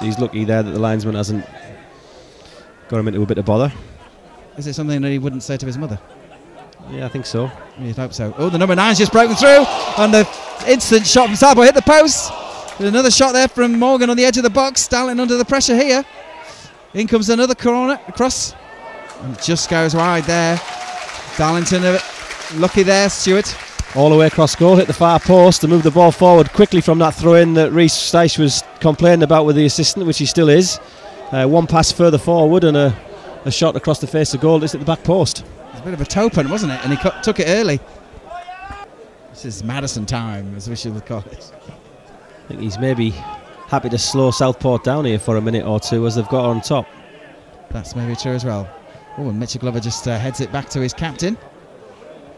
he's lucky there that the linesman hasn't got him into a bit of bother. Is it something that he wouldn't say to his mother? Yeah, I think so. You'd hope so. Oh, the number 9's just broken through, and the instant shot from Southport hit the post. There's another shot there from Morgan on the edge of the box. Darlington under the pressure here. In comes another corner across, and it just goes wide there. Darlington lucky there, Stuart. All the way across goal, hit the far post to move the ball forward quickly from that throw-in that Rhys Stice was complaining about with the assistant, which he still is. One pass further forward and a shot across the face of goal. It's at the back post. It's a bit of a toe punt, wasn't it? And he took it early. This is Madison time, as we should call it. I think he's maybe happy to slow Southport down here for a minute or two as they've got on top. That's maybe true as well. Oh, and Mitchell Glover just heads it back to his captain.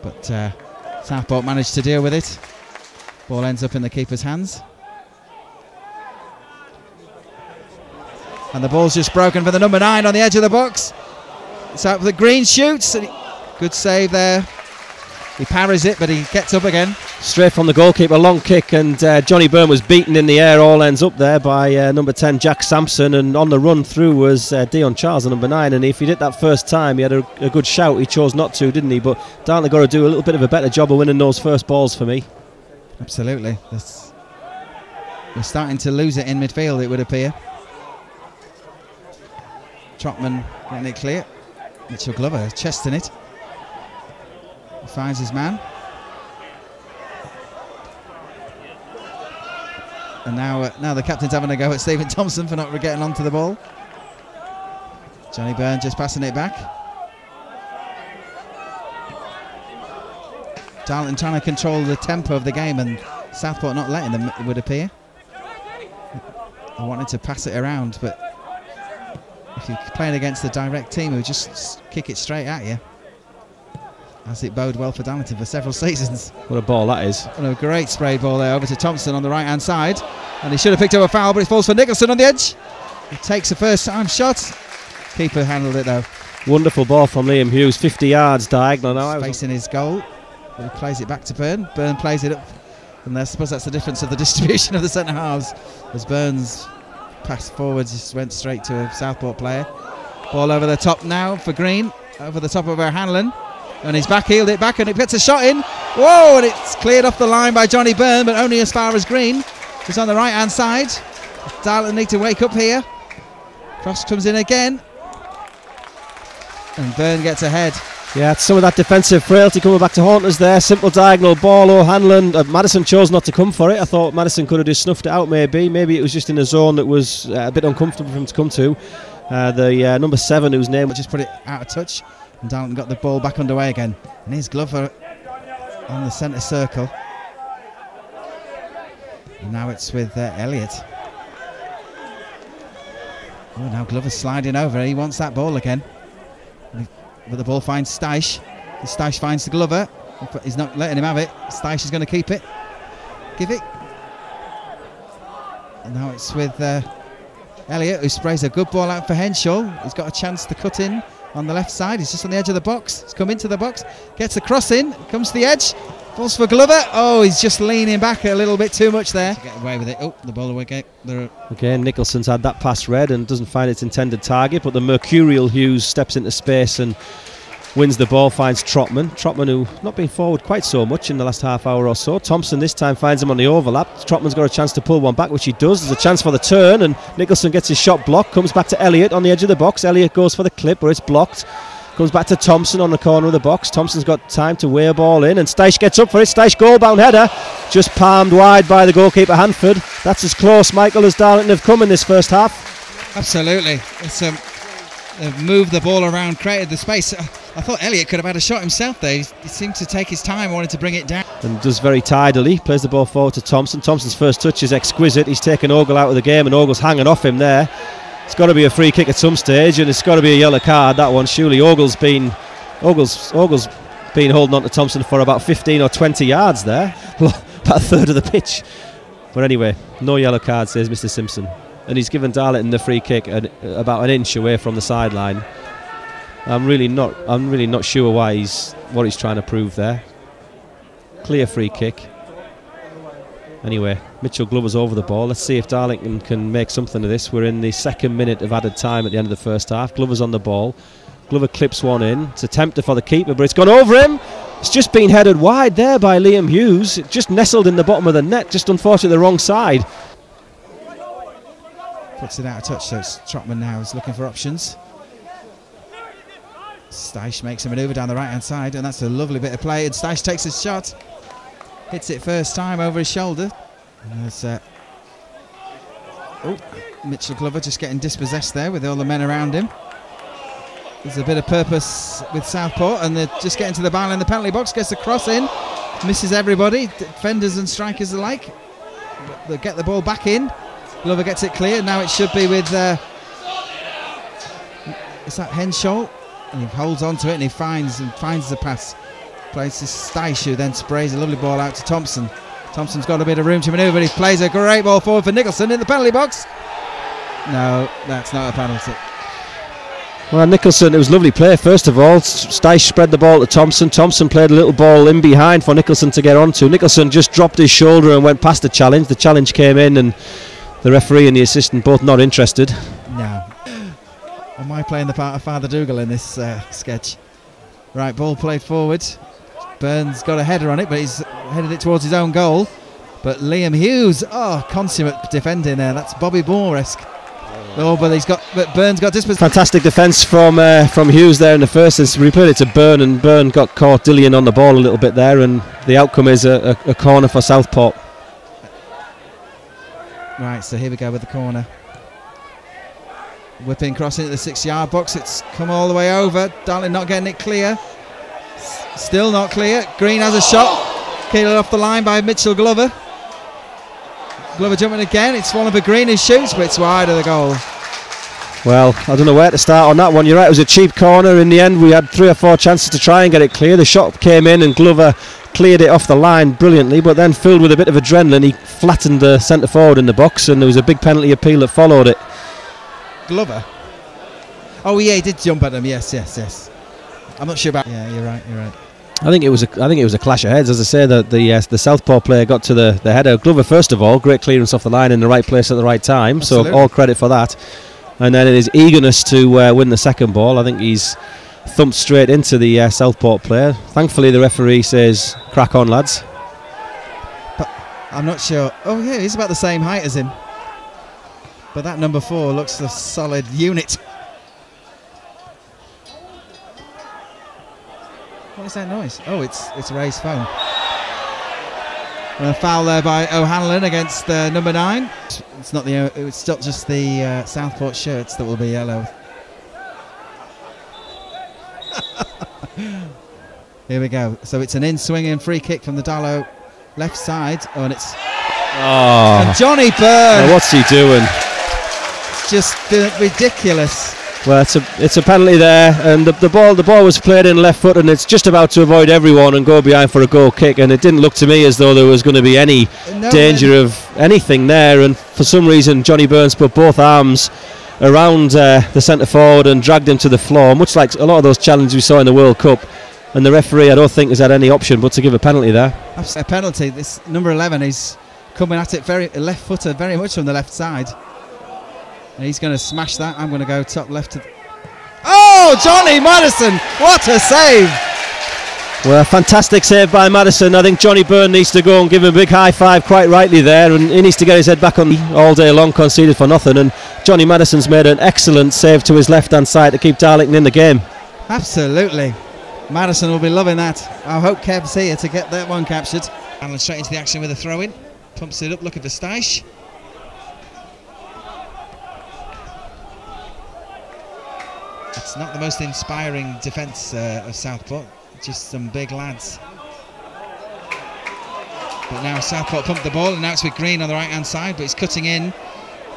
But Southport managed to deal with it. Ball ends up in the keeper's hands. And the ball's just broken for the number 9 on the edge of the box. It's out for the Green, shoots. And good save there. He parries it, but he gets up again. Straight from the goalkeeper, long kick, and Johnny Byrne was beaten in the air. All ends up there by number 10, Jack Sampson, and on the run through was Dion Charles, the number 9. And if he did that first time, he had a good shout. He chose not to, didn't he? But Darlington got to do a little bit of a better job of winning those first balls for me. Absolutely. We're starting to lose it in midfield, it would appear. Trotman getting it clear. Mitchell Glover chesting it. He finds his man. And now the captain's having a go at Stephen Thompson for not getting onto the ball. Johnny Byrne just passing it back. Darlington trying to control the tempo of the game, and Southport not letting them, it would appear. They wanted to pass it around, but if you're playing against the direct team who just kick it straight at you, as it bode well for Darlington for several seasons. What a ball that is. And a great spray ball there over to Thompson on the right hand side, and he should have picked up a foul, but it falls for Nicholson on the edge. He takes a first time shot. Keeper handled it though. Wonderful ball from Liam Hughes, 50 yards diagonal now. Facing his goal, but he plays it back to Byrne. Byrne plays it up, and I suppose that's the difference of the distribution of the centre halves, as Byrne's pass forwards just went straight to a Southport player. Ball over the top now for Green, over the top of O'Hanlon, and he's back-heeled it back, and it gets a shot in. Whoa, and it's cleared off the line by Johnny Byrne, but only as far as Green. He's on the right hand side. Darlington need to wake up here. Cross comes in again, and Byrne gets ahead. Yeah, it's some of that defensive frailty coming back to haunt us there. Simple diagonal ball, O'Hanlon. Madison chose not to come for it. I thought Madison could have just snuffed it out maybe. Maybe it was just in a zone that was a bit uncomfortable for him to come to. The number 7, whose name... Just put it out of touch, and Darlington got the ball back underway again. And here's Glover on the centre circle. And now it's with Elliott. Oh, now Glover's sliding over. He wants that ball again. But the ball finds Stice. Stice finds the Glover. He's not letting him have it. Stice is going to keep it. Give it. And now it's with Elliott, who sprays a good ball out for Henshaw. He's got a chance to cut in on the left side. He's just on the edge of the box. He's come into the box. Gets a cross in. Comes to the edge. Falls for Glover. Oh, he's just leaning back a little bit too much there. To get away with it. Oh, the ball away. Again, Nicholson's had that pass read and doesn't find its intended target, but the mercurial Hughes steps into space and wins the ball, finds Trotman. Trotman, who not been forward quite so much in the last half hour or so. Thompson this time finds him on the overlap. Trotman's got a chance to pull one back, which he does. There's a chance for the turn, and Nicholson gets his shot blocked. Comes back to Elliott on the edge of the box. Elliott goes for the clip, but it's blocked. Comes back to Thompson on the corner of the box. Thompson's got time to weigh a ball in, and Stice gets up for it. Stice goal-bound header, just palmed wide by the goalkeeper Hanford. That's as close, Michael, as Darlington have come in this first half. Absolutely. It's they've moved the ball around, created the space. I thought Elliott could have had a shot himself there. He seemed to take his time, wanted to bring it down. And does very tidily, plays the ball forward to Thompson. Thompson's first touch is exquisite. He's taken Ogle out of the game, and Ogle's hanging off him there. It's got to be a free kick at some stage, and it's got to be a yellow card, that one. Surely Ogle's been holding on to Thompson for about 15 or 20 yards there, about a third of the pitch. But anyway, no yellow card, says Mr. Simpson, and he's given Darlington the free kick about an inch away from the sideline. I'm really not sure what he's trying to prove there. Clear free kick. Anyway, Mitchell Glover's over the ball. Let's see if Darlington can make something of this. We're in the second minute of added time at the end of the first half. Glover's on the ball. Glover clips one in. It's a tempter for the keeper, but it's gone over him. It's just been headed wide there by Liam Hughes. It just nestled in the bottom of the net, just unfortunately the wrong side. Puts it out of touch, so it's Trotman now is looking for options. Steisch makes a manoeuvre down the right-hand side, and that's a lovely bit of play. And Steisch takes his shot. Hits it first time over his shoulder. And there's Mitchell Glover just getting dispossessed there with all the men around him. There's a bit of purpose with Southport, and they're just getting to the bar in the penalty box. Gets the cross in, misses everybody, defenders and strikers alike. They get the ball back in. Glover gets it clear. Now it should be with is that Henshaw? And he holds on to it and he finds the pass. Plays to Steisch, who then sprays a lovely ball out to Thompson. Thompson's got a bit of room to manoeuvre, but he plays a great ball forward for Nicholson in the penalty box. No, that's not a penalty. Well, Nicholson, it was lovely play first of all. Steisch spread the ball to Thompson. Thompson played a little ball in behind for Nicholson to get onto. Nicholson just dropped his shoulder and went past the challenge. The challenge came in and the referee and the assistant both not interested. No. Am I playing the part of Father Dougal in this sketch? Right, ball played forward. Burns got a header on it, but he's headed it towards his own goal. But Liam Hughes, consummate defending there. That's Bobby Moore-esque. But Burns got dispossessed. Fantastic defence from Hughes there in the first. As we played it to Byrne, and Byrne got caught dillying on the ball a little bit there, and the outcome is a corner for Southport. Right, so here we go with the corner. Whipping cross into the 6-yard box. It's come all the way over. Darlington not getting it clear. Still not clear. Green has a shot. Keeled off the line by Mitchell Glover. Glover jumping again. It's fallen for Green, who shoots, but it's wide of the goal. Well, I don't know where to start on that one. You're right, it was a cheap corner. In the end, we had 3 or 4 chances to try and get it clear. The shot came in and Glover cleared it off the line brilliantly, but then filled with a bit of adrenaline, he flattened the centre forward in the box, and there was a big penalty appeal that followed it. Glover? Oh yeah, he did jump at him. Yes. I'm not sure about. Yeah, you're right. I think it was a clash of heads. As I say, the Southport player got to the header. Glover, first of all, great clearance off the line in the right place at the right time. Absolutely. So all credit for that. And then in his eagerness to win the second ball, I think he's thumped straight into the Southport player. Thankfully, the referee says, "Crack on, lads." But I'm not sure. Oh yeah, he's about the same height as him. But that number 4 looks a solid unit. What is that noise? Oh, it's Ray's phone. And a foul there by O'Hanlon against number 9. It's not just the Southport shirts that will be yellow. Here we go. So it's an in-swinging free kick from the Darlo left side. Oh, and it's and Johnny Byrne. What's he doing? It's just ridiculous. Well, it's a penalty there, and the ball was played in left foot, and it's just about to avoid everyone and go behind for a goal kick, and it didn't look to me as though there was going to be any danger of anything there, and for some reason Johnny Burns put both arms around the centre forward and dragged him to the floor, much like a lot of those challenges we saw in the World Cup, and the referee I don't think has had any option but to give a penalty there. A penalty. This number 11 is coming at it very left-footed, very much from the left side. And he's going to smash that. I'm going to go top left. Oh, Johnny Madison! What a save! Well, fantastic save by Madison. I think Johnny Byrne needs to go and give him a big high five quite rightly there, and he needs to get his head back on all day long, conceded for nothing, and Johnny Madison's made an excellent save to his left-hand side to keep Darlington in the game. Absolutely. Madison will be loving that. I hope Kev's here to get that one captured. Allen straight into the action with a throw-in. Pumps it up, looking for Steisch. It's not the most inspiring defence of Southport, just some big lads. But now Southport pumped the ball, and now it's with Green on the right hand side, but he's cutting in.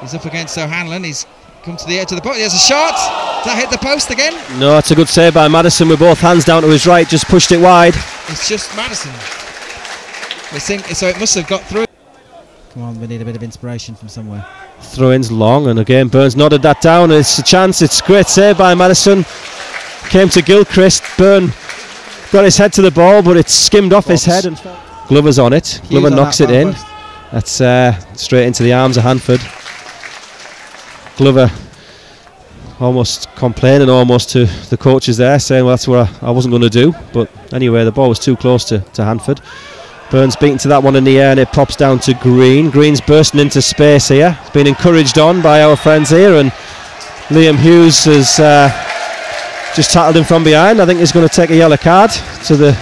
He's up against O'Hanlon. He's come to the edge of the box. He has a shot. Does that hit the post again? No, it's a good save by Madison with both hands down to his right, just pushed it wide. It's just Madison. So it must have got through. Come on, we need a bit of inspiration from somewhere. Throw-in's long, and again Burns nodded that down. It's a chance. It's a great save by Madison. Came to Gilchrist. Byrne got his head to the ball, but it skimmed off his head and Glover's on it. Glover knocks it in. That's straight into the arms of Hanford. Glover almost complaining to the coaches there, saying, well, that's what I wasn't going to do. But anyway, the ball was too close to Hanford. Burns beaten to that one in the air, and it pops down to Green. Green's bursting into space here. He's been encouraged on by our friends here, and Liam Hughes has just tackled him from behind. I think he's going to take a yellow card to the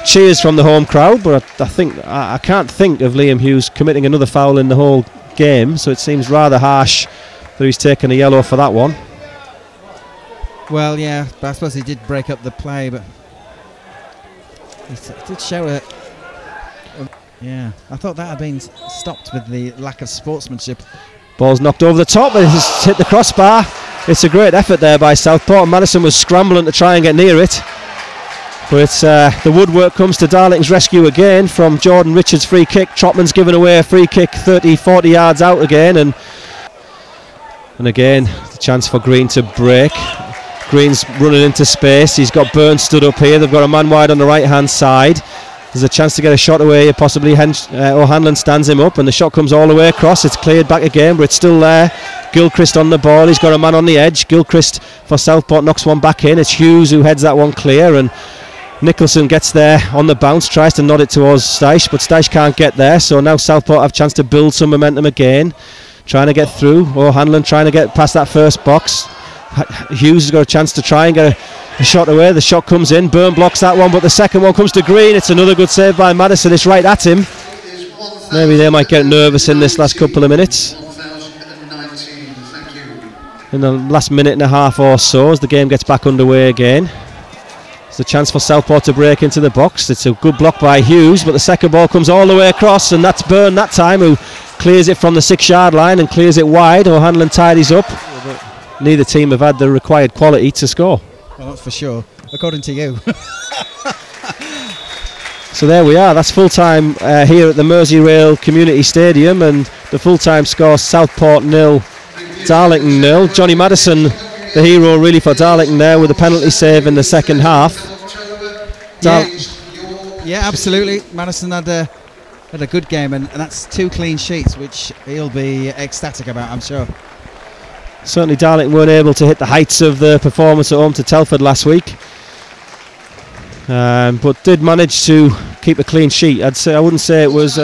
cheers from the home crowd, but I can't think of Liam Hughes committing another foul in the whole game, so it seems rather harsh that he's taken a yellow for that one. Well, yeah, but I suppose he did break up the play, but he did show it. Yeah, I thought that had been stopped with the lack of sportsmanship. Ball's knocked over the top, but it's hit the crossbar. It's a great effort there by Southport. Madison was scrambling to try and get near it, but it's the woodwork comes to Darlington's rescue again from Jordan Richards' free kick. Trotman's given away a free kick 30-40 yards out again, and again the chance for Green to break. Green's running into space. He's got Burns stood up here. They've got a man wide on the right hand side. There's a chance to get a shot away. Possibly O'Hanlon stands him up, and the shot comes all the way across. It's cleared back again, but it's still there. Gilchrist on the ball. He's got a man on the edge. Gilchrist for Southport knocks one back in. It's Hughes who heads that one clear, and Nicholson gets there on the bounce, tries to nod it towards Steisch, but Steisch can't get there. So now Southport have a chance to build some momentum again, trying to get through. O'Hanlon trying to get past that first box. Hughes has got a chance to try and get a shot away. The shot comes in. Byrne blocks that one, but the second one comes to Green. It's another good save by Madison. It's right at him. Maybe they might get nervous in this last couple of minutes. In the last minute and a half or so, as the game gets back underway again. It's a chance for Southport to break into the box. It's a good block by Hughes, but the second ball comes all the way across, and that's Byrne that time, who clears it from the 6-yard line and clears it wide. O'Hanlon tidies up. Neither team have had the required quality to score. Well, that's for sure, according to you. So there we are. That's full-time here at the Merseyrail Community Stadium, and the full-time score: Southport 0, Darlington 0. Johnny Madison, the hero really for Darlington there, with a penalty save in the second half. Yeah, absolutely. Madison had a good game, and that's 2 clean sheets, which he'll be ecstatic about, I'm sure. Certainly Darlington weren't able to hit the heights of the performance at home to Telford last week, but did manage to keep a clean sheet. I wouldn't say it was